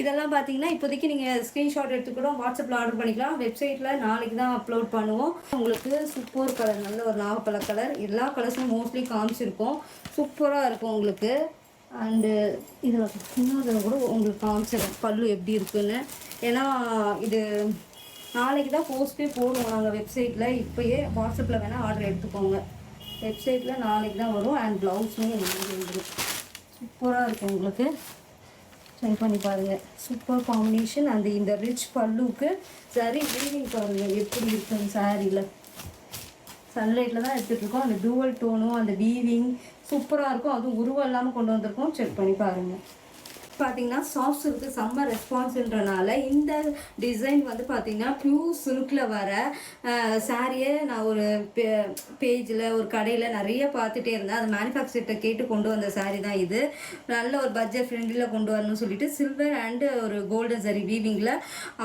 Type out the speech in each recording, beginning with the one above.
இதெல்லாம் பார்த்தீங்கன்னா இப்போதைக்கு நீங்கள் ஸ்க்ரீன்ஷாட் எடுத்துக்கூட வாட்ஸ்அப்பில் ஆர்டர் பண்ணிக்கலாம். வெப்சைட்டில் நாளைக்கு தான் அப்லோட் பண்ணுவோம். உங்களுக்கு சூப்பர் கலர், நல்ல ஒரு நாகப்பழ கலர், எல்லா கலர்ஸும் மோஸ்ட்லி காமிச்சிருக்கோம். சூப்பராக இருக்கும் உங்களுக்கு. அண்டு இதில் இன்னொரு கூட உங்களுக்கு காமிச்சிடும் பல்லு எப்படி இருக்குன்னு. ஏன்னா இது நாளைக்கு தான் போஸ்ட்டே போடுவோம் நாங்கள் வெப்சைட்டில். இப்போயே வாட்ஸ்அப்பில் வேணால் ஆர்டர் எடுத்துக்கோங்க. வெப்சைட்டில் நாளைக்கு தான் வரும். அண்ட் ப்ளவுஸுமே வந்துடும். சூப்பராக இருக்கும் உங்களுக்கு. ட்ரை பண்ணி பாருங்கள். Super combination. அந்த இந்த ரிச் பல்லுக்கு சரி வீவிங் பாருங்கள் எப்படி இருக்கும் சாரியில். சன்லைட்டில் தான் எடுத்துகிட்டு இருக்கோம். அந்த டூவல் டோனும் அந்த வீவிங் சூப்பராக இருக்கும். அதுவும் உருவம் இல்லாமல் கொண்டு வந்திருக்கோம். செக் பண்ணி பாருங்கள். பார்த்தீங்கன்னா சாஃப்ட் சில்க்கு செம்ம ரெஸ்பான்ஸுன்றனால இந்த டிசைன் வந்து பார்த்தீங்கன்னா பியூர் சில்கில் வர சாரியை நான் ஒரு பேஜில் ஒரு கடையில் நிறைய பார்த்துட்டே இருந்தேன். அது மேனுஃபேக்சர்கிட்ட கேட்டு கொண்டு வந்த சாரீ தான் இது. நல்ல ஒரு பட்ஜெட் ஃப்ரெண்ட்லியில் கொண்டு வரணும்னு சொல்லிட்டு சில்வர் அண்டு ஒரு கோல்டன் சரி வீவிங்கில்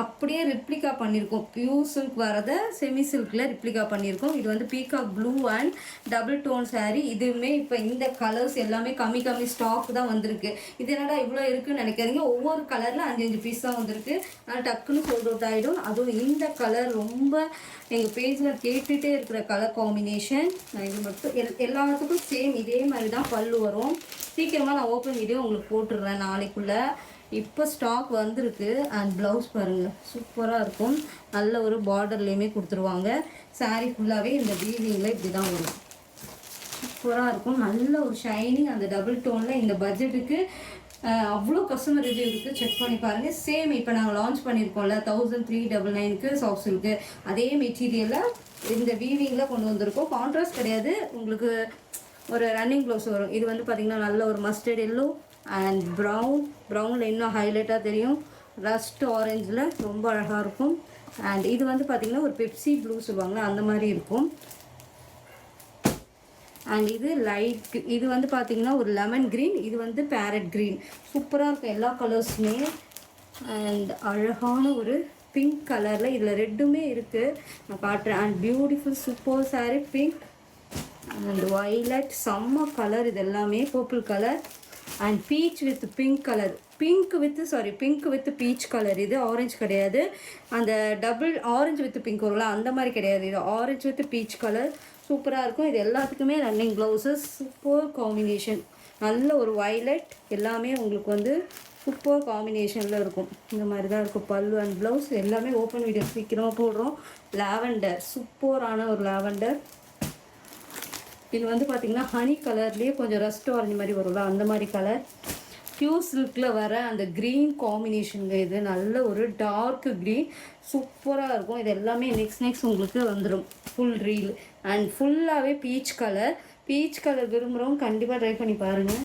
அப்படியே ரிப்ளிகா பண்ணியிருக்கோம். பியூர் சில்க் வரதை செமி சில்கில் ரிப்ளிகா பண்ணியிருக்கோம். இது வந்து peacock blue and double tone sari. இதுவுமே இப்போ இந்த கலர்ஸ் எல்லாமே கம்மி ஸ்டாக் தான் வந்திருக்கு. இது என்னடா இவ்வளோ இருக்குன்னு நினைக்காதீங்க. ஒவ்வொரு கலரில் 5 பீஸ் தான் வந்திருக்கு. ஆனால் டக்குன்னு சோல்ட் அவுட் ஆகிடும். அதுவும் இந்த கலர் ரொம்ப எங்கள் பேஜில் கேட்டுகிட்டே இருக்கிற கலர் காம்பினேஷன். நான் இது மட்டும் எல்லாத்துக்கும் சேம் இதே மாதிரி தான் பல்லு வரும். சீக்கிரமாக நான் ஓப்பன் வீடியோ உங்களுக்கு போட்டுடுறேன் நாளைக்குள்ளே. இப்போ ஸ்டாக் வந்திருக்கு. அண்ட் ப்ளவுஸ் பாருங்கள் சூப்பராக இருக்கும். நல்ல ஒரு பார்டர்லேயுமே கொடுத்துருவாங்க. சாரீ ஃபுல்லாகவே இந்த வீவிங்கில் இப்படி தான் வரும். சூப்பராக இருக்கும். நல்ல ஒரு ஷைனிங். அந்த டபுள் டோனில் இந்த பட்ஜெட்டுக்கு அவ்வளோ கஸ்டமர் ரிவ்யூ இருக்குது. செக் பண்ணி பாருங்கள். சேம் இப்போ நாங்கள் லான்ச் பண்ணியிருக்கோம்ல 1399க்கு சாஃப்ட் சில்க்கு அதே மெட்டீரியலில் இந்த வீவிங்கில் கொண்டு வந்திருக்கோம். கான்ட்ராஸ்ட் கிடையாது. உங்களுக்கு ஒரு ரன்னிங் ப்ளவுஸ் வரும். இது வந்து பார்த்திங்கன்னா நல்ல ஒரு மஸ்டர்ட் எல்லோ அண்ட் ப்ரௌனில் இன்னும் ஹைலைட்டாக தெரியும். ரஸ்ட் ஆரஞ்சில் ரொம்ப அழகாக இருக்கும். அண்ட் இது வந்து பார்த்திங்கன்னா ஒரு பெப்சி ப்ளூ சொல்லுவாங்களா அந்த மாதிரி இருக்கும். அண்ட் இது லைட், இது வந்து பார்த்திங்கன்னா ஒரு லெமன் க்ரீன், இது வந்து பேரட் க்ரீன். சூப்பராக இருக்கும் எல்லா கலர்ஸுமே. அண்ட் அழகான ஒரு பிங்க் கலரில் இதில் ரெட்டுமே இருக்குது, நான் காட்டுறேன். And beautiful super sari pink and violet செம்ம கலர். இது எல்லாமே purple colour and beach with pink colour. Pink with peach colour. இது ஆரஞ்சு கிடையாது. அந்த டபுள் ஆரஞ்சு வித் பிங்க் வரும்ல அந்த மாதிரி கிடையாது. இது ஆரஞ்சு வித் பீச் கலர். சூப்பராக இருக்கும். இது எல்லாத்துக்குமே ரன்னிங் ப்ளவுஸஸ். Super combination. நல்ல ஒரு வைலட். எல்லாமே உங்களுக்கு வந்து சூப்பர் காம்பினேஷனில் இருக்கும். இந்த மாதிரி தான் இருக்கும் பல்லு அண்ட் ப்ளவுஸ். எல்லாமே ஓப்பன் வீடியோ சீக்கிரமாக போடுறோம். லாவெண்டர் சூப்பரான ஒரு லாவெண்டர். இது வந்து பார்த்திங்கன்னா ஹனி கலர்லேயே கொஞ்சம் ரஸ்ட் ஆரஞ்சு மாதிரி வரும்ல அந்த மாதிரி கலர். பியூர் சில்கில் வர அந்த க்ரீன் காம்பினேஷனுங்க. இது நல்ல ஒரு டார்க் க்ரீன். சூப்பராக இருக்கும். இது எல்லாமே நெக்ஸ்ட் உங்களுக்கு வந்துடும் ஃபுல் ரீல். அண்ட் ஃபுல்லாகவே பீச் கலர் விரும்புகிறவங்க கண்டிப்பாக ட்ரை பண்ணி பாருங்கள்.